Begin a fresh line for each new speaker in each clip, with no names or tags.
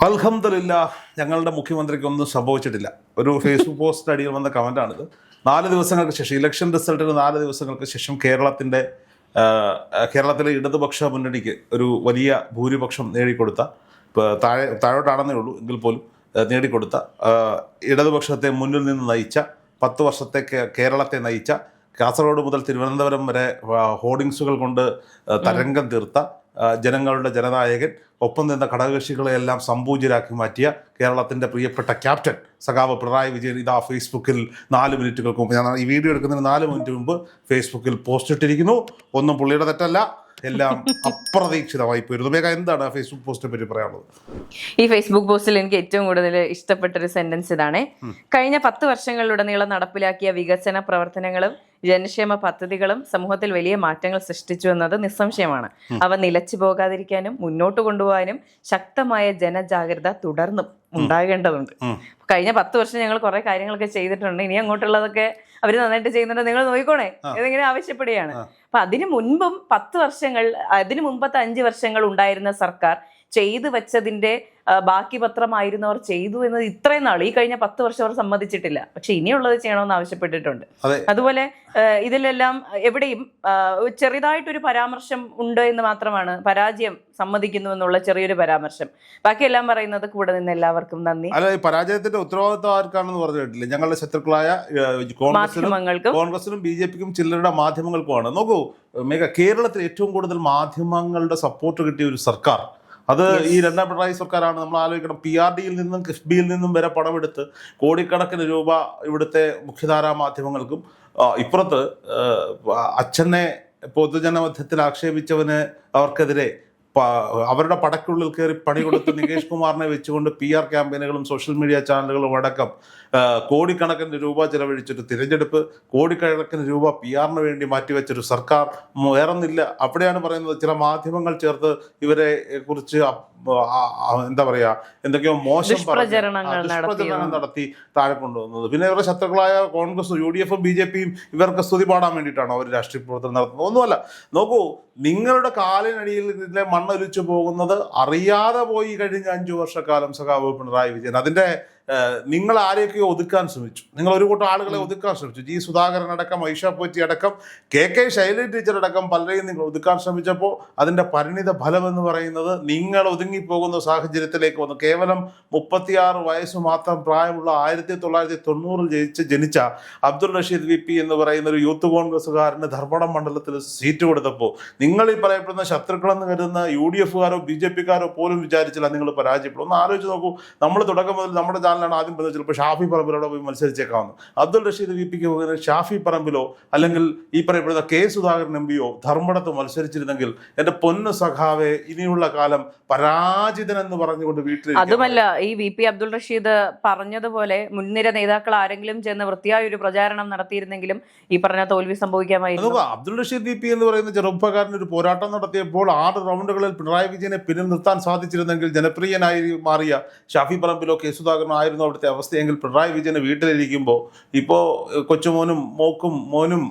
അൽഹംദുലില്ലാഹ് ഞങ്ങളുടെ മുഖ്യമന്ത്രിക്ക് ഒന്നും സംഭവിച്ചിട്ടില്ല. ഒരു ഫേസ്ബുക്ക് പോസ്റ്റ് അടിയിൽ വന്ന കമൻ്റാണിത്. 4 ദിവസങ്ങൾക്ക് ശേഷം ഇലക്ഷൻ റിസൾട്ടിന് 4 ദിവസങ്ങൾക്ക് ശേഷം കേരളത്തിലെ ഇടതുപക്ഷ മുന്നണിക്ക് ഒരു വലിയ ഭൂരിപക്ഷം നേടിക്കൊടുത്ത, ഇപ്പോൾ താഴോട്ടാണെന്നേ ഉള്ളൂ എങ്കിൽ പോലും നേടിക്കൊടുത്ത, ഇടതുപക്ഷത്തെ മുന്നിൽ നിന്ന് നയിച്ച, 10 വർഷത്തെ കേരളത്തെ നയിച്ച, കാസർഗോഡ് മുതൽ തിരുവനന്തപുരം വരെ ഹോർഡിങ്സുകൾ കൊണ്ട് തരംഗം തീർത്ത ജനങ്ങളുടെ ജനനായകൻ, ഒപ്പം നിന്ന ഘടകകക്ഷികളെയെല്ലാം സംപൂജ്യരാക്കി മാറ്റിയ കേരളത്തിൻ്റെ പ്രിയപ്പെട്ട ക്യാപ്റ്റൻ സഖാവ് പിണറായി വിജയൻ ഇതാ ഫേസ്ബുക്കിൽ 4 മിനിറ്റുകൾക്ക് മുമ്പ്, ഞാൻ ഈ വീഡിയോ എടുക്കുന്നതിന് 4 മിനിറ്റ് മുമ്പ് ഫേസ്ബുക്കിൽ പോസ്റ്റ് ഇട്ടിരിക്കുന്നു. ഒന്നും പുള്ളിയുടെ തെറ്റല്ല, എല്ലാം അപ്രതീക്ഷിതമായി പോയിരുന്നു. മേഘ, എന്താണ് ഫേസ്ബുക്ക് പോസ്റ്റിനെ പറ്റി പറയാനുള്ളത്?
ഈ ഫേസ്ബുക്ക് പോസ്റ്റിൽ എനിക്ക് ഏറ്റവും കൂടുതൽ ഇഷ്ടപ്പെട്ടൊരു സെന്റൻസ് ഇതാണ്: കഴിഞ്ഞ 10 വർഷങ്ങളിലുടനീളം നടപ്പിലാക്കിയ വികസന പ്രവർത്തനങ്ങളും ജനക്ഷേമ പദ്ധതികളും സമൂഹത്തിൽ വലിയ മാറ്റങ്ങൾ സൃഷ്ടിച്ചു എന്നത് നിസ്സംശയമാണ്. അവ നിലച്ചു പോകാതിരിക്കാനും മുന്നോട്ട് കൊണ്ടുപോകാനും ശക്തമായ ജനജാഗ്രത തുടർന്നും ഉണ്ടാകേണ്ടതുണ്ട്. കഴിഞ്ഞ 10 വർഷം ഞങ്ങൾ കുറെ കാര്യങ്ങളൊക്കെ ചെയ്തിട്ടുണ്ട്. ഇനി അങ്ങോട്ടുള്ളതൊക്കെ അവർ നന്നായിട്ട് ചെയ്യുന്നുണ്ട്, നിങ്ങൾ നോക്കിക്കോണേ എന്നിങ്ങനെ ആവശ്യപ്പെടുകയാണ്. അപ്പൊ അതിനു മുമ്പത്തെ 5 വർഷങ്ങൾ ഉണ്ടായിരുന്ന സർക്കാർ ചെയ്തു വെച്ചതിന്റെ ബാക്കി പത്രമായിരുന്നു അവർ ചെയ്തു എന്നത് ഇത്രയും നാൾ, ഈ കഴിഞ്ഞ 10 വർഷം അവർ സമ്മതിച്ചിട്ടില്ല. പക്ഷെ ഇനിയുള്ളത് ചെയ്യണമെന്ന് ആവശ്യപ്പെട്ടിട്ടുണ്ട്. അതുപോലെ ഇതിലെല്ലാം എവിടെയും ചെറിയതായിട്ടൊരു പരാമർശം ഉണ്ട് എന്ന് മാത്രമാണ്, പരാജയം സമ്മതിക്കുന്നു എന്നുള്ള ചെറിയൊരു പരാമർശം. ബാക്കിയെല്ലാം പറയുന്നത് കൂടെ നിന്ന് എല്ലാവർക്കും നന്ദി.
അല്ല, ഈ പരാജയത്തിന്റെ ഉത്തരവാദിത്വം ആർക്കാണെന്ന് പറഞ്ഞിട്ടില്ല. ഞങ്ങളുടെ ശത്രുക്കളായ കോൺഗ്രസിനും BJPക്കും ചിലരുടെ മാധ്യമങ്ങൾക്കുമാണ്. നോക്കൂ മേഘ, കേരളത്തിൽ ഏറ്റവും കൂടുതൽ മാധ്യമങ്ങളുടെ സപ്പോർട്ട് കിട്ടിയ ഒരു സർക്കാർ അത് ഈ രണ്ടാം പിണറായി സർക്കാരാണ്. നമ്മൾ ആലോചിക്കണം, PRDയിൽ നിന്നും കിഫ്ബിയിൽ നിന്നും വരെ പണമെടുത്ത് കോടിക്കണക്കിന് രൂപ ഇവിടുത്തെ മുഖ്യധാരാ മാധ്യമങ്ങൾക്കും, ഇപ്പുറത്ത് അച്ഛനെ പൊതുജനമധ്യത്തിൽ ആക്ഷേപിച്ചവന് അവർക്കെതിരെ അവരുടെ പടക്കുള്ളിൽ കയറി പണി കൊടുത്ത് നികേഷ് കുമാറിനെ വെച്ചുകൊണ്ട് PR ക്യാമ്പയിനുകളും സോഷ്യൽ മീഡിയ ചാനലുകളും അടക്കം കോടിക്കണക്കിന് രൂപ ചെലവഴിച്ചൊരു തിരഞ്ഞെടുപ്പ്, കോടിക്കണക്കിന് രൂപ PR-ന് വേണ്ടി മാറ്റിവെച്ചൊരു സർക്കാർ വേറൊന്നില്ല. അവിടെയാണ് പറയുന്നത് ചില മാധ്യമങ്ങൾ ചേർത്ത് ഇവരെ കുറിച്ച് എന്താ പറയാ, എന്തൊക്കെയോ മോശം ദുഷ്പ്രചരണം നടത്തി താഴെ കൊണ്ടുവന്നത്. പിന്നെ ഇവരുടെ ശത്രുക്കളായ കോൺഗ്രസും UDF-ഉം BJP-യും ഇവർക്ക് സ്തുതി പാടാൻ വേണ്ടിയിട്ടാണ് അവർ രാഷ്ട്രീയ പ്രവർത്തനം നടത്തുന്നത്. ഒന്നുമല്ല. നോക്കൂ, നിങ്ങളുടെ കാലിനടിയിൽ ഇതിലെ മണ്ണൊലിച്ചു പോകുന്നത് അറിയാതെ പോയി കഴിഞ്ഞ 5 വർഷക്കാലം സഖാവ് പിണറായി വിജയൻ. അതിന്റെ നിങ്ങൾ ആരെയൊക്കെയോ ഒതുക്കാൻ ശ്രമിച്ചു. നിങ്ങൾ ഒരു കൂട്ടം ആളുകളെ ഒതുക്കാൻ ശ്രമിച്ചു. G. സുധാകരൻ അടക്കം, ഐഷ പോറ്റി അടക്കം, KK ശൈലജ ടീച്ചർ അടക്കം പലരെയും നിങ്ങൾ ഒതുക്കാൻ ശ്രമിച്ചപ്പോൾ അതിൻ്റെ പരിണിത ഫലം എന്ന് പറയുന്നത് നിങ്ങൾ ഒതുങ്ങിപ്പോകുന്ന സാഹചര്യത്തിലേക്ക് വന്നു. കേവലം 36 വയസ്സ് മാത്രം പ്രായമുള്ള 1990-ൽ ജനിച്ച അബ്ദുൾ റഷീദ് VP എന്ന് പറയുന്ന ഒരു യൂത്ത് കോൺഗ്രസ്സുകാരന് ധർമ്മടം മണ്ഡലത്തിൽ സീറ്റ് കൊടുത്തപ്പോൾ നിങ്ങൾ ഈ പറയപ്പെടുന്ന ശത്രുക്കളെന്ന് കരുതുന്ന UDF-കാരോ BJP-കാരോ പോലും വിചാരിച്ചില്ല നിങ്ങൾ പരാജയപ്പെടും. ഒന്ന് ആലോചിച്ച് നോക്കൂ. നമ്മൾ തുടക്കം മുതൽ നമ്മുടെ ചാനലാണ് ആദ്യം പറഞ്ഞത് ചിലപ്പോൾ ഷാഫി പറമ്പിലോടെ പോയി മത്സരിച്ചേക്കാവുന്നു. അബ്ദുൾ റഷീദ് VPക്ക് പകരം ഷാഫി പറമ്പിലോ അല്ലെങ്കിൽ ഈ പറയപ്പെടുന്ന K. സുധാകരൻ MPയോ ധർമ്മടത്ത് മത്സരിച്ചിരുന്നെങ്കിൽ എൻ്റെ പൊന്ന് സഖാവെ, ഇനിയുള്ള കാലം പരാജിതനെന്ന് പറഞ്ഞുകൊണ്ട് വീട്ടിൽ.
അതുമല്ല, ഈ VP അബ്ദുൾ റഷീദ് പറഞ്ഞതുപോലെ മുൻനിര നേതാക്കൾ ആരെങ്കിലും ചെന്ന് വൃത്തിയായ ഒരു പ്രചാരണം നടത്തിയിരുന്നെങ്കിലും ഈ പറഞ്ഞ തോൽവി സംഭവിക്കാമായിരുന്നു.
അബ്ദുൾ റഷീദ് VP എന്ന് പറയുന്ന ചെറുപ്പക്കാരൻ ഒരു പോരാട്ടം നടത്തിയപ്പോൾ 6 റൗണ്ടുകളിൽ പിണറായി വിജയനെ പിന്നിൽ നിർത്താൻ സാധിച്ചിരുന്നെങ്കിൽ ജനപ്രിയനായി മാറിയ ഷാഫി പറമ്പിലോ K. സുധാകരനോ ആയിരുന്നു അവിടുത്തെ അവസ്ഥയെങ്കിൽ പിണറായി വിജയന് വീട്ടിലിരിക്കുമ്പോൾ ഇപ്പോൾ കൊച്ചുമോനും മോനും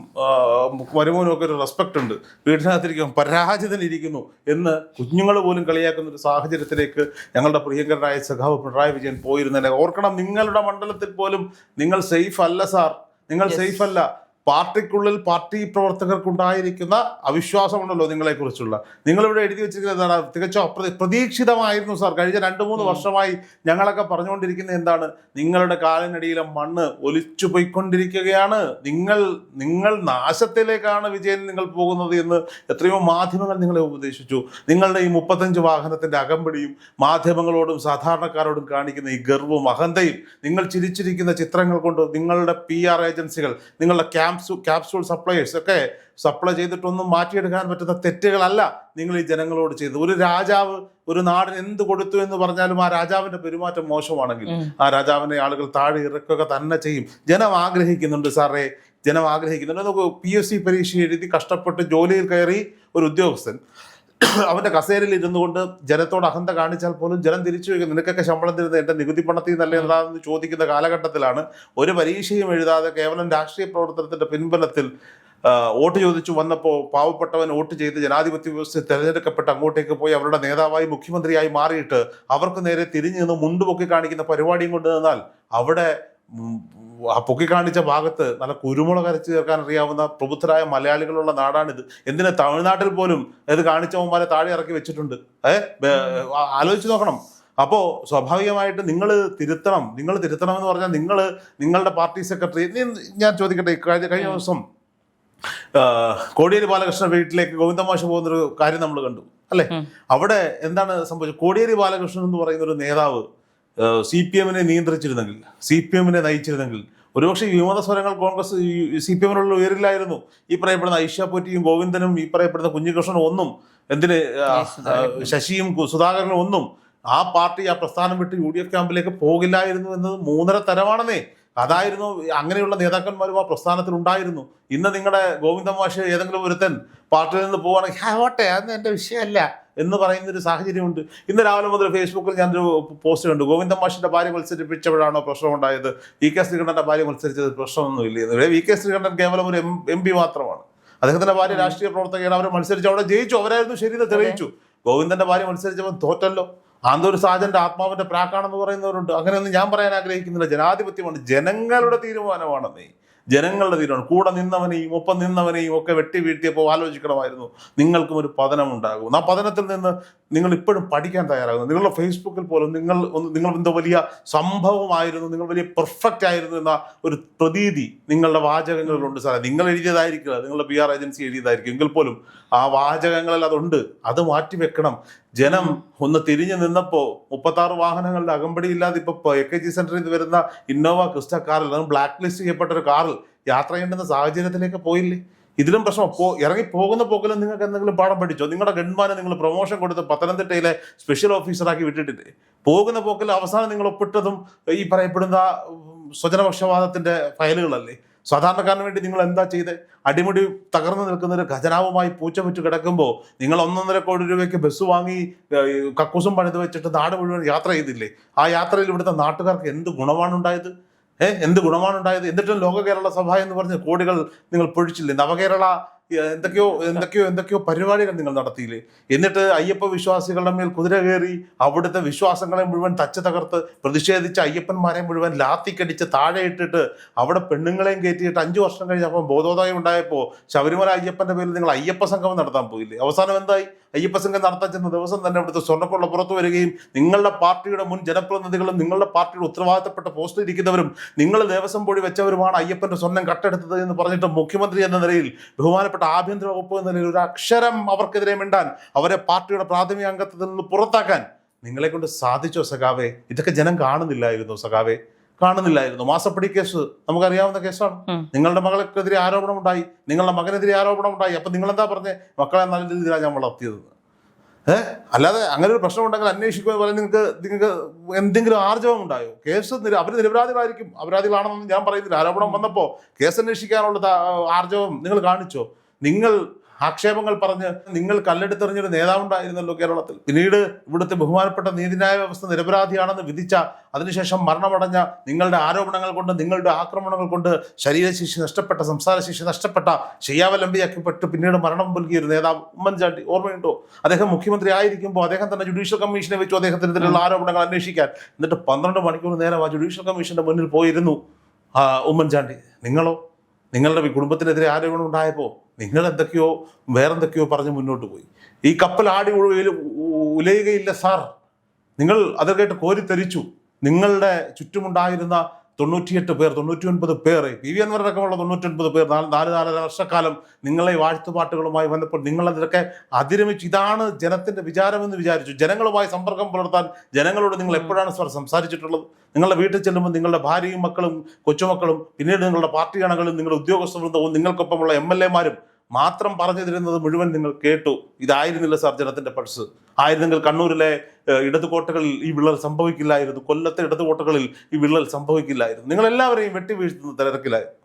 മരുമോനും ഒക്കെ ഒരു റെസ്പെക്ട് ഉണ്ട്. വീട്ടിനകത്തിരിക്കും പരാജിതനിരിക്കുന്നു എന്ന് കുഞ്ഞുങ്ങൾ പോലും കളിയാക്കുന്ന ഒരു സാഹചര്യത്തിലേക്ക് ഞങ്ങളുടെ പ്രിയങ്കരനായ സഖാവ് പിണറായി വിജയൻ പോയിരുന്നതിനെ ഓർക്കണം. നിങ്ങളുടെ മണ്ഡലത്തിൽ പോലും നിങ്ങൾ സേഫ് അല്ല സാർ, നിങ്ങൾ സേഫ് അല്ല. പാർട്ടിക്കുള്ളിൽ പാർട്ടി പ്രവർത്തകർക്കുണ്ടായിരിക്കുന്ന അവിശ്വാസമുണ്ടല്ലോ നിങ്ങളെക്കുറിച്ചുള്ള. നിങ്ങളിവിടെ എഴുതി വെച്ചിരിക്കുന്നത് തികച്ചും പ്രതീക്ഷിതമായിരുന്നു സാർ. കഴിഞ്ഞ 2-3 വർഷമായി ഞങ്ങളൊക്കെ പറഞ്ഞുകൊണ്ടിരിക്കുന്നത് എന്താണ്? നിങ്ങളുടെ കാലിനടിയിലെ മണ്ണ് ഒലിച്ചു പോയിക്കൊണ്ടിരിക്കുകയാണ്. നിങ്ങൾ നാശത്തിലേക്കാണ് വിജയൻ നിങ്ങൾ പോകുന്നത് എന്ന് എത്രയോ മാധ്യമങ്ങൾ നിങ്ങളെ ഉപദേശിച്ചു. നിങ്ങളുടെ ഈ 35 വാഹനത്തിൻ്റെ അകമ്പടിയും മാധ്യമങ്ങളോടും സാധാരണക്കാരോടും കാണിക്കുന്ന ഈ ഗർവവും അഹന്തയും, നിങ്ങൾ ചിരിച്ചിരിക്കുന്ന ചിത്രങ്ങൾ കൊണ്ട് നിങ്ങളുടെ PR ഏജൻസികൾ, നിങ്ങളുടെ ക്യാപ്സൂൾ സപ്ലയേഴ്സ് ഒക്കെ സപ്ലൈ ചെയ്തിട്ടൊന്നും മാറ്റിയെടുക്കാൻ പറ്റുന്ന തെറ്റുകളല്ല നിങ്ങൾ ഈ ജനങ്ങളോട് ചെയ്തത്. ഒരു രാജാവ് ഒരു നാടിന് എന്ത് കൊടുത്തു എന്ന് പറഞ്ഞാലും ആ രാജാവിന്റെ പെരുമാറ്റം മോശമാണെങ്കിൽ ആ രാജാവിനെ ആളുകൾ താഴെ ഇറക്കുക തന്നെ ചെയ്യും. ജനം ആഗ്രഹിക്കുന്നുണ്ട് സാറേ, ജനം ആഗ്രഹിക്കുന്നുണ്ട്. നമുക്ക് PSC പരീക്ഷ എഴുതി കഷ്ടപ്പെട്ട് ജോലിയിൽ കയറി ഒരു ഉദ്യോഗസ്ഥൻ അവൻ്റെ കസേരയിൽ ഇരുന്നു കൊണ്ട് ജനത്തോട് അഹന്ത കാണിച്ചാൽ പോലും ജനം തിരിച്ചു വയ്ക്കും. നിനക്കൊക്കെ ശമ്പളം തരുന്നത് എൻ്റെ നികുതി പണത്തിൽ നിന്നല്ലേ എന്താണെന്ന് ചോദിക്കുന്ന കാലഘട്ടത്തിലാണ് ഒരു പരീക്ഷയും എഴുതാതെ കേവലം രാഷ്ട്രീയ പ്രവർത്തനത്തിൻ്റെ പിൻബലത്തിൽ വോട്ട് ചോദിച്ചു വന്നപ്പോൾ പാവപ്പെട്ടവൻ വോട്ട് ചെയ്ത് ജനാധിപത്യ വ്യവസ്ഥ തെരഞ്ഞെടുക്കപ്പെട്ട് അങ്ങോട്ടേക്ക് പോയി അവരുടെ നേതാവായി മുഖ്യമന്ത്രിയായി മാറിയിട്ട് അവർക്ക് നേരെ തിരിഞ്ഞു നിന്ന് മുണ്ട് പൊക്കി കാണിക്കുന്ന പരിപാടിയും കൊണ്ട് നിന്നാൽ അവിടെ ആ പൊക്കി കാണിച്ച ഭാഗത്ത് നല്ല കുരുമുളക് അരച്ച് ചേർക്കാൻ അറിയാവുന്ന പ്രബുദ്ധരായ മലയാളികളുള്ള നാടാണിത്. എന്തിന് തമിഴ്നാട്ടിൽ പോലും ഇത് കാണിച്ചവന്മാരെ താഴെ ഇറക്കി വെച്ചിട്ടുണ്ട്. ആലോചിച്ച് നോക്കണം. അപ്പോൾ സ്വാഭാവികമായിട്ട് നിങ്ങൾ തിരുത്തണം എന്ന് പറഞ്ഞാൽ നിങ്ങളുടെ പാർട്ടി സെക്രട്ടറി, ഞാൻ ചോദിക്കട്ടെ, കഴിഞ്ഞ ദിവസം കോടിയേരി ബാലകൃഷ്ണ വീട്ടിലേക്ക് ഗോവിന്ദമാഷ് പോകുന്നൊരു കാര്യം നമ്മൾ കണ്ടു അല്ലേ? അവിടെ എന്താണ് സംഭവിച്ചത്? കോടിയേരി ബാലകൃഷ്ണൻ എന്ന് പറയുന്ന ഒരു നേതാവ് CPM-നെ നിയന്ത്രിച്ചിരുന്നെങ്കിൽ, CPM-നെ നയിച്ചിരുന്നെങ്കിൽ ഒരുപക്ഷെ വിമത സ്വരങ്ങൾ കോൺഗ്രസ് CPM-നുള്ള ഉയരില്ലായിരുന്നു. ഈ പറയപ്പെടുന്ന ഐഷ പോറ്റിയും ഗോവിന്ദനും ഈ പറയപ്പെടുന്ന കുഞ്ഞികൃഷ്ണനും ഒന്നും, എന്തിന് ശശിയും സുധാകരനും ഒന്നും ആ പാർട്ടി ആ പ്രസ്ഥാനം വിട്ട് UDF ക്യാമ്പിലേക്ക് പോകില്ലായിരുന്നു എന്നത് 3.5 തരമാണെന്നേ. അതായിരുന്നു, അങ്ങനെയുള്ള നേതാക്കന്മാരും ആ പ്രസ്ഥാനത്തിൽ ഉണ്ടായിരുന്നു. ഇന്ന് നിങ്ങളുടെ ഗോവിന്ദ മാഷ് ഏതെങ്കിലും ഒരുത്തൻ പാർട്ടിയിൽ നിന്ന് പോവുകയാണെങ്കിൽ ഓട്ടെ, അതൊന്നും എൻ്റെ വിഷയമല്ല എന്ന് പറയുന്നൊരു സാഹചര്യമുണ്ട്. ഇന്ന് രാവിലെ മുതൽ ഫേസ്ബുക്കിൽ ഞാനൊരു പോസ്റ്റ് കണ്ടു. ഗോവിന്ദ മാഷിന്റെ ഭാര്യ മത്സരിപ്പിച്ചപ്പോഴാണോ പ്രശ്നമുണ്ടായത്? VK ശ്രീകണ്ഠന്റെ ഭാര്യ മത്സരിച്ചത് പ്രശ്നമൊന്നുമില്ല. VK ശ്രീകണ്ഠൻ കേവലം ഒരു MP മാത്രമാണ്. അദ്ദേഹത്തിന്റെ ഭാര്യ രാഷ്ട്രീയ പ്രവർത്തകയാണ്. അവർ മത്സരിച്ചു, അവിടെ ജയിച്ചു, അവരായിരുന്നു ശരിയെന്ന് തെളിയിച്ചു. ഗോവിന്ദന്റെ ഭാര്യ മത്സരിച്ചപ്പോൾ തോറ്റല്ലോ. ആന്തൂർ സാജന്റെ ആത്മാവിന്റെ പ്രാക്കാണെന്ന് പറയുന്നവരുണ്ട്. അങ്ങനെയൊന്നും ഞാൻ പറയാൻ ആഗ്രഹിക്കുന്നില്ല. ജനാധിപത്യമാണ്, ജനങ്ങളുടെ തീരുമാനമാണെന്നേ, ജനങ്ങളുടെ തീരുമാനം. കൂടെ നിന്നവനെയും ഒപ്പം നിന്നവനെയും ഒക്കെ വെട്ടി വീഴ്ത്തിയപ്പോൾ ആലോചിക്കണമായിരുന്നു, നിങ്ങൾക്കും ഒരു പതനം ഉണ്ടാകും. ആ പതനത്തിൽ നിന്ന് നിങ്ങൾ ഇപ്പോഴും പഠിക്കാൻ തയ്യാറാകുന്നു. നിങ്ങളുടെ ഫേസ്ബുക്കിൽ പോലും നിങ്ങൾ എന്തോ വലിയ സംഭവമായിരുന്നു, നിങ്ങൾ വലിയ പെർഫെക്റ്റ് ആയിരുന്നു എന്ന ഒരു പ്രതീതി നിങ്ങളുടെ വാചകങ്ങളിലുണ്ട് സാറേ. നിങ്ങൾ എഴുതിയതായിരിക്കില്ല, നിങ്ങളുടെ PR ഏജൻസി എഴുതിയതായിരിക്കും. എങ്കിൽ പോലും ആ വാചകങ്ങളിൽ അതുണ്ട്. അത് മാറ്റിവെക്കണം. ജനം ഒന്ന് തിരിഞ്ഞു നിന്നപ്പോൾ 36 വാഹനങ്ങളുടെ അകമ്പടി ഇല്ലാതെ ഇപ്പൊ AKG സെന്ററിൽ നിന്ന് വരുന്ന ഇന്നോവ ക്രിസ്റ്റ കാറിൽ, ബ്ലാക്ക് ലിസ്റ്റ് ചെയ്യപ്പെട്ട ഒരു കാറിൽ യാത്ര ചെയ്യേണ്ടുന്ന സാഹചര്യത്തിലേക്ക് പോയില്ലേ? ഇതിലും പ്രശ്നം. ഇറങ്ങി പോകുന്ന പോക്കിലും നിങ്ങൾക്ക് എന്തെങ്കിലും പാഠം പഠിച്ചോ? നിങ്ങളുടെ ഗൺമാനെ നിങ്ങൾ പ്രൊമോഷൻ കൊടുത്ത് പത്തനംതിട്ടയിലെ സ്പെഷ്യൽ ഓഫീസറാക്കി വിട്ടിട്ടില്ലേ? പോകുന്ന പോക്കിൽ അവസാനം നിങ്ങൾ ഒപ്പിട്ടതും ഈ പറയപ്പെടുന്ന സ്വജനപക്ഷപാതത്തിന്റെ ഫയലുകളല്ലേ? സാധാരണക്കാരന് വേണ്ടി നിങ്ങൾ എന്താ ചെയ്തത്? അടിമുടി തകർന്നു നിൽക്കുന്ന ഒരു ഖജനാവുമായി പൂച്ച വെച്ച് കിടക്കുമ്പോൾ നിങ്ങൾ 1.5 കോടി രൂപയ്ക്ക് ബസ് വാങ്ങി കക്കൂസും പണിത് വെച്ചിട്ട് നാട് മുഴുവൻ യാത്ര ചെയ്തില്ലേ? ആ യാത്രയിൽ ഇവിടുത്തെ നാട്ടുകാർക്ക് എന്ത് ഗുണമാണ് ഉണ്ടായത്? എന്നിട്ടും ലോക കേരള സഭ എന്ന് പറഞ്ഞ് കോടികൾ നിങ്ങൾ പൊഴിച്ചില്ലേ? നവകേരള എന്തൊക്കെയോ പരിപാടികൾ നിങ്ങൾ നടത്തിയില്ലേ? എന്നിട്ട് അയ്യപ്പ വിശ്വാസികളുടെ മേൽ കുതിര കയറി അവിടുത്തെ വിശ്വാസങ്ങളെ മുഴുവൻ തച്ച് തകർത്ത് പ്രതിഷേധിച്ച അയ്യപ്പന്മാരെ മുഴുവൻ ലാത്തിക്കടിച്ച് താഴെ ഇട്ടിട്ട് അവിടെ പെണ്ണുങ്ങളെയും കയറ്റിയിട്ട് 5 വർഷം കഴിഞ്ഞപ്പോൾ ബോധോദയം ഉണ്ടായപ്പോൾ ശബരിമല അയ്യപ്പന്റെ പേരിൽ നിങ്ങൾ അയ്യപ്പ സംഗമം നടത്താൻ പോയില്ലേ? അവസാനം എന്തായി? അയ്യപ്പ സംഘം നടത്താൻ ചെന്ന ദിവസം തന്നെ അവിടുത്തെ സ്വർണ്ണക്കൊള്ള പുറത്തു വരികയും നിങ്ങളുടെ പാർട്ടിയുടെ മുൻ ജനപ്രതിനിധികളും നിങ്ങളുടെ പാർട്ടിയുടെ ഉത്തരവാദിത്തപ്പെട്ട പോസ്റ്റിൽ ഇരിക്കുന്നവരും നിങ്ങൾ ദേവസ്വം ബോർഡ് വെച്ചവരുമാണ് അയ്യപ്പന്റെ സ്വർണ്ണം കട്ടെടുത്തത് എന്ന് പറഞ്ഞിട്ട് മുഖ്യമന്ത്രി എന്ന നിലയിൽ, ബഹുമാനപ്പെട്ട ആഭ്യന്തര വകുപ്പ് എന്ന നിലയിൽ ഒരു അക്ഷരം അവർക്കെതിരെ മിണ്ടാൻ, അവരെ പാർട്ടിയുടെ പ്രാഥമിക അംഗത്തിൽ നിന്ന് പുറത്താക്കാൻ നിങ്ങളെ കൊണ്ട് സാധിച്ചോ സഖാവേ? ഇതൊക്കെ ജനം കാണുന്നില്ലായിരുന്നു സഖാവേ, കാണുന്നില്ലായിരുന്നു. മാസപ്പടി കേസ് നമുക്കറിയാവുന്ന കേസാണ്. നിങ്ങളുടെ മകൾക്കെതിരെ ആരോപണം ഉണ്ടായി, നിങ്ങളുടെ മകനെതിരെ ആരോപണം ഉണ്ടായി. അപ്പൊ നിങ്ങൾ എന്താ പറഞ്ഞേ? മക്കളെ നല്ല രീതിയിലാണ് ഞാൻ വളർത്തിയത്. അല്ലാതെ അങ്ങനെ ഒരു പ്രശ്നം ഉണ്ടെങ്കിൽ അന്വേഷിക്കുക പറയാൻ നിങ്ങൾക്ക് എന്തെങ്കിലും ആർജവം ഉണ്ടായോ? കേസ് അവർ നിരപരാധികളായിരിക്കും, അപരാധികളാണെന്നൊന്നും ഞാൻ പറയുന്നില്ല. ആരോപണം വന്നപ്പോൾ കേസ് അന്വേഷിക്കാനുള്ള ആർജവം നിങ്ങൾ കാണിച്ചോ? നിങ്ങൾ ആക്ഷേപങ്ങൾ പറഞ്ഞ് നിങ്ങൾ കല്ലെടുത്തെറിഞ്ഞൊരു നേതാവുണ്ടായിരുന്നല്ലോ കേരളത്തിൽ. പിന്നീട് ഇവിടുത്തെ ബഹുമാനപ്പെട്ട നീതിന്യായ വ്യവസ്ഥ നിരപരാധിയാണെന്ന് വിധിച്ച, അതിനുശേഷം മരണമടഞ്ഞ, നിങ്ങളുടെ ആരോപണങ്ങൾ കൊണ്ട്, നിങ്ങളുടെ ആക്രമണങ്ങൾ കൊണ്ട് ശരീരശേഷി നഷ്ടപ്പെട്ട, സംസാരശേഷി നഷ്ടപ്പെട്ട, ശയ്യാവലംബിയാക്കപ്പെട്ട് പിന്നീട് മരണം നൽകിയ ഒരു നേതാവ് ഉമ്മൻചാണ്ടി, ഓർമ്മയുണ്ടോ? അദ്ദേഹം മുഖ്യമന്ത്രി ആയിരിക്കുമ്പോൾ അദ്ദേഹം തന്നെ ജുഡീഷ്യൽ കമ്മീഷനെ വെച്ചു അദ്ദേഹത്തിനെതിരെയുള്ള ആരോപണങ്ങൾ അന്വേഷിക്കാൻ. എന്നിട്ട് 12 മണിക്കൂർ നേരം ആ ജുഡീഷ്യൽ കമ്മീഷന്റെ മുന്നിൽ പോയിരുന്നു ഉമ്മൻചാണ്ടി. നിങ്ങളോ? നിങ്ങളുടെ കുടുംബത്തിനെതിരെ ആരോപണം ഉണ്ടായപ്പോൾ നിങ്ങൾ വേറെന്തൊക്കെയോ പറഞ്ഞ് മുന്നോട്ട് പോയി. ഈ കപ്പൽ ആടി ഉലയുകയില്ല സാർ. നിങ്ങൾ അത് കേട്ട് കോരിത്തരിച്ചു. നിങ്ങളുടെ ചുറ്റുമുണ്ടായിരുന്ന 98 പേർ, 99 പേർ, PV Anwar അടക്കമുള്ള 99 പേർ 4.5 വർഷക്കാലം നിങ്ങളെ വാഴ്ത്തുപാട്ടുകളുമായി വന്നപ്പോൾ നിങ്ങളതിലൊക്കെ അതിരമിച്ച് ഇതാണ് ജനത്തിന്റെ വിചാരമെന്ന് വിചാരിച്ചു. ജനങ്ങളുമായി സമ്പർക്കം പുലർത്താൻ ജനങ്ങളോട് നിങ്ങൾ എപ്പോഴാണ് സാർ സംസാരിച്ചിട്ടുള്ളത്? നിങ്ങളുടെ വീട്ടിൽ ചെല്ലുമ്പോൾ നിങ്ങളുടെ ഭാര്യയും മക്കളും കൊച്ചുമക്കളും പിന്നീട് നിങ്ങളുടെ പാർട്ടി അണകളും നിങ്ങളുടെ ഉദ്യോഗസ്ഥ വൃന്ദവും നിങ്ങൾക്കൊപ്പമുള്ള MLA-മാരും മാത്രം പറഞ്ഞു തരുന്നത് മുഴുവൻ നിങ്ങൾ കേട്ടു. ഇതായിരുന്നില്ല സാർ ജനത്തിന്റെ പൾസ്. ആയിരുന്നെങ്കിൽ കണ്ണൂരിലെ ഇടതുകോട്ടകളിൽ ഈ വിള്ളൽ സംഭവിക്കില്ലായിരുന്നു, കൊല്ലത്തെ ഇടതുകോട്ടകളിൽ ഈ വിള്ളൽ സംഭവിക്കില്ലായിരുന്നു. നിങ്ങളെല്ലാവരെയും വെട്ടിവീഴ്ത്തുന്ന തിരക്കിലായിരുന്നു.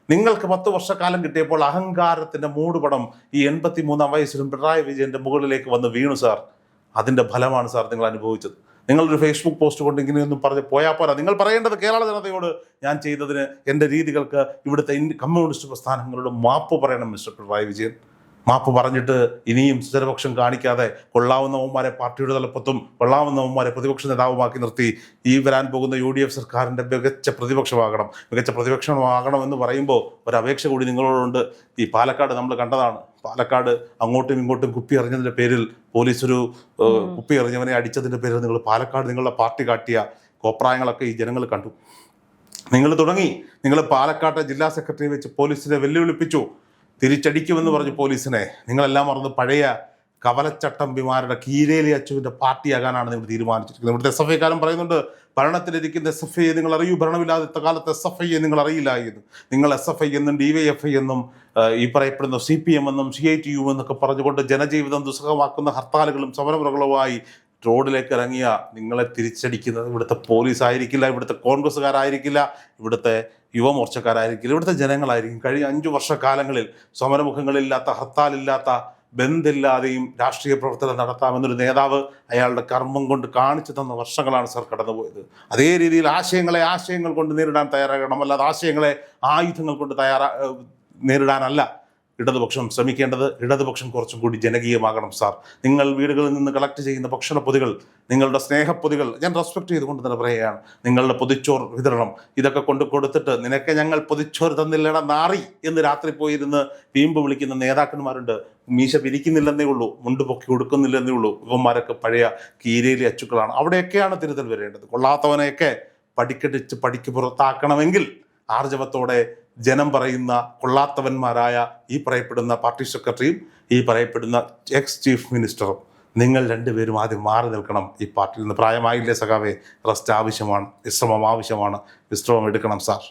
നിങ്ങൾക്ക് 10 വർഷക്കാലം കിട്ടിയപ്പോൾ അഹങ്കാരത്തിന്റെ മൂടുപടം ഈ 83-ാം വയസ്സിലും പിണറായി വിജയന്റെ മുകളിലേക്ക് വന്ന് വീണു സാർ. അതിന്റെ ഫലമാണ് സാർ നിങ്ങൾ അനുഭവിച്ചത്. നിങ്ങളൊരു ഫേസ്ബുക്ക് പോസ്റ്റ് കൊണ്ട് ഇങ്ങനെയൊന്നും പറഞ്ഞ് പോയാൽ പോരാ. നിങ്ങൾ പറയേണ്ടത് കേരള ജനതയോട് ഞാൻ ചെയ്തതിന്, എൻ്റെ രീതികൾക്ക് ഇവിടുത്തെ കമ്മ്യൂണിസ്റ്റ് പ്രസ്ഥാനങ്ങളോട് മാപ്പ് പറയണം മിസ്റ്റർ പിണറായി വിജയൻ. മാപ്പ് പറഞ്ഞിട്ട് ഇനിയും സ്ഥിരപക്ഷം കാണിക്കാതെ കൊള്ളാവുന്നവന്മാരെ പാർട്ടിയുടെ തലപ്പത്തും കൊള്ളാവുന്നവന്മാരെ പ്രതിപക്ഷ നേതാവുമാക്കി നിർത്തി ഈ വരാൻ പോകുന്ന UDF സർക്കാരിൻ്റെ മികച്ച പ്രതിപക്ഷമാകണം എന്ന് പറയുമ്പോൾ ഒരു അപേക്ഷ കൂടി നിങ്ങളോടുണ്ട്. ഈ പാലക്കാട് നമ്മൾ കണ്ടതാണ്. പാലക്കാട് അങ്ങോട്ടും ഇങ്ങോട്ടും കുപ്പി എറിഞ്ഞതിൻ്റെ പേരിൽ പോലീസ് ഒരു കുപ്പി എറിഞ്ഞവനെ അടിച്ചതിൻ്റെ പേരിൽ നിങ്ങൾ പാലക്കാട് നിങ്ങളുടെ പാർട്ടി കാട്ടിയ കോപ്രായങ്ങളൊക്കെ ഈ ജനങ്ങൾ കണ്ടു. നിങ്ങൾ പാലക്കാട്ടെ ജില്ലാ സെക്രട്ടറി വെച്ച് പോലീസിനെ വെല്ലുവിളിപ്പിച്ചു. തിരിച്ചടിക്കുമെന്ന് പറഞ്ഞു പോലീസിനെ. നിങ്ങളെല്ലാം മറന്ന് പഴയ കവലച്ചട്ടമ്പിമാരുടെ കീരേലി അച്ചുവിൻ്റെ പാർട്ടിയാകാനാണ് നിങ്ങൾ തീരുമാനിച്ചിരിക്കുന്നത്. ഇവിടുത്തെ SFIക്കാരൻ പറയുന്നുണ്ട്, ഭരണത്തിലിരിക്കുന്ന SFI നിങ്ങൾ അറിയൂ, ഭരണമില്ലാത്ത കാലത്ത് SFI നിങ്ങൾ അറിയില്ല എന്ന്. നിങ്ങൾ SFI എന്നും DYFI എന്നും ഈ പറയപ്പെടുന്ന CPM എന്നും CITU എന്നൊക്കെ പറഞ്ഞുകൊണ്ട് ജനജീവിതം ദുസ്സഹമാക്കുന്ന ഹർത്താലുകളും സമരമുറകളുമായി റോഡിലേക്ക് ഇറങ്ങിയ നിങ്ങളെ തിരിച്ചടിക്കുന്നത് ഇവിടുത്തെ പോലീസ് ആയിരിക്കില്ല, ഇവിടുത്തെ കോൺഗ്രസ്സുകാരായിരിക്കില്ല, ഇവിടുത്തെ യുവമോർച്ചക്കാരായിരിക്കില്ല, ഇവിടുത്തെ ജനങ്ങളായിരിക്കും. കഴിഞ്ഞ 5 വർഷക്കാലങ്ങളിൽ സമരമുഖങ്ങളില്ലാത്ത, ഹർത്താലില്ലാത്ത, ബന്ദില്ലാതെയും രാഷ്ട്രീയ പ്രവർത്തനം നടത്താമെന്നൊരു നേതാവ് അയാളുടെ കർമ്മം കൊണ്ട് കാണിച്ചു തന്ന വർഷങ്ങളാണ് സർ കടന്നുപോയത്. അതേ രീതിയിൽ ആശയങ്ങൾ കൊണ്ട് നേരിടാൻ തയ്യാറാകണം, അല്ലാതെ ആശയങ്ങളെ ആയുധങ്ങൾ കൊണ്ട് നേരിടാനല്ല ഇടതുപക്ഷം ശ്രമിക്കേണ്ടത്. ഇടതുപക്ഷം കുറച്ചും കൂടി ജനകീയമാകണം സാർ. നിങ്ങൾ വീടുകളിൽ നിന്ന് കളക്ട് ചെയ്യുന്ന ഭക്ഷണപ്പൊതികൾ, നിങ്ങളുടെ സ്നേഹപ്പൊതികൾ, ഞാൻ റെസ്പെക്ട് ചെയ്തുകൊണ്ട് തന്നെ പറയുകയാണ്, നിങ്ങളുടെ പൊതിച്ചോർ വിതരണം ഇതൊക്കെ കൊടുത്തിട്ട് നിനക്ക് ഞങ്ങൾ പൊതിച്ചോർ തന്നില്ലട നാറി എന്ന് രാത്രി പോയിരുന്ന് വീമ്പ് വിളിക്കുന്ന നേതാക്കന്മാരുണ്ട്. മീശ പിരിക്കുന്നില്ലെന്നേ ഉള്ളൂ, മുണ്ട് പൊക്കി കൊടുക്കുന്നില്ലെന്നേ ഉള്ളൂ. ഇവന്മാരൊക്കെ പഴയ കീരയിലെ അച്ചുക്കളാണ്. അവിടെയൊക്കെയാണ് തിരുത്തൽ വരേണ്ടത്. കൊള്ളാത്തവനെയൊക്കെ പടിക്കടിച്ച് പടിക്ക് പുറത്താക്കണമെങ്കിൽ ആർജവത്തോടെ ജനം പറയുന്ന കൊള്ളാത്തവന്മാരായ ഈ പറയപ്പെടുന്ന പാർട്ടി സെക്രട്ടറിയും ഈ പറയപ്പെടുന്ന ചീഫ് മിനിസ്റ്ററും നിങ്ങൾ രണ്ടുപേരും ആദ്യം മാറി നിൽക്കണം ഈ പാർട്ടിയിൽ നിന്ന്. പ്രായമായില്ലേ സഖാവേ? റെസ്റ്റ് ആവശ്യമാണ്, വിശ്രമം ആവശ്യമാണ്. വിശ്രമം എടുക്കണം സാർ.